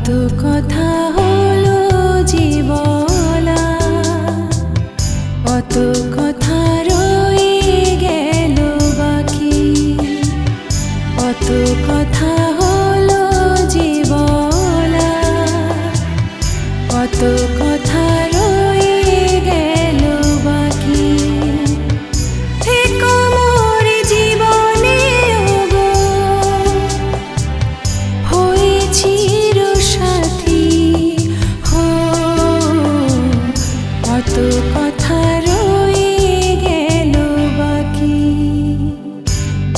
কত কথা হলো জীবলা, কত কথা রয়ে গেল বাকি, কত কথা হলো জীবলা, কত কথা রয়ে গেল বাকি। থেকো মোর জীবনে ওগো, হয়ে চিরসাথী হো, কত কথা রয়ে গেল বাকি,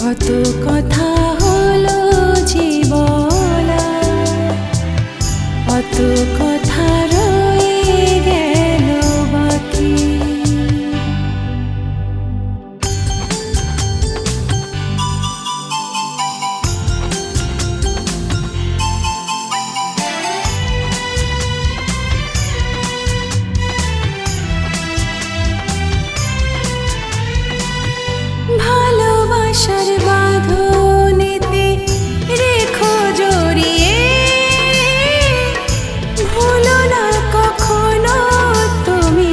কত কথা হলো জীবলা, কত কথা রয়ে গেল বাকি। ভালোবাসার বাঁধনেতে রেখো জড়িয়ে, ভুলো না কখনো তুমি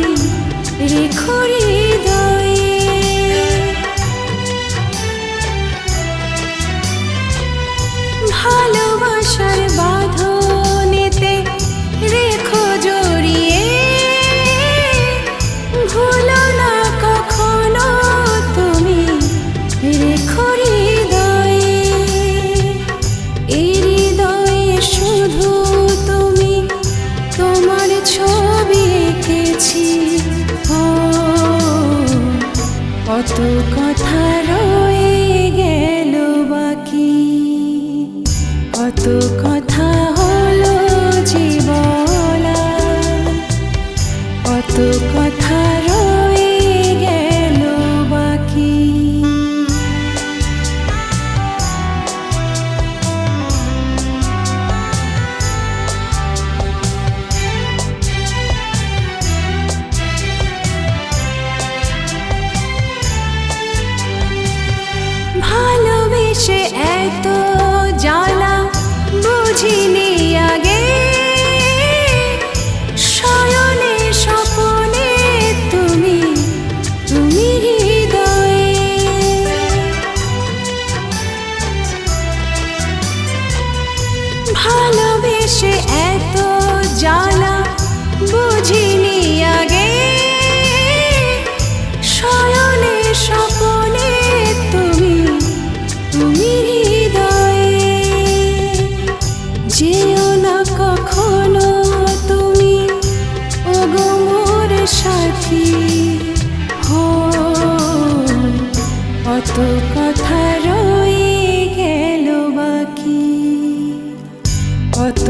রেখো হৃদয়ে। ভালোবাসার বাঁধনেতে রেখো জড়িয়ে, ভুলো না কখনো তুমি রেখো হৃদয়ে। এই হৃদয়ে শুধু তুমি, তোমার ছবি এঁকেছি ও, কত কথা রয়ে গেল বাকি, কত কথা হলো জীবলা, কত কথা রয়ে গেল বাকি। ভালোবেসে এত জ্বালা বুঝিনি আগে, শয়নে স্বপনে তুমি, তুমি হৃদয়ে। ভালোবেসে এত জ্বালা বুঝিনি আগে, শয়নে স্বপনে তুমি, তুমি হৃদয়ে। যেও না কখনো তুমি ওগো মোর সাথী হো, কত কথা রয়ে গেল বাকি, কত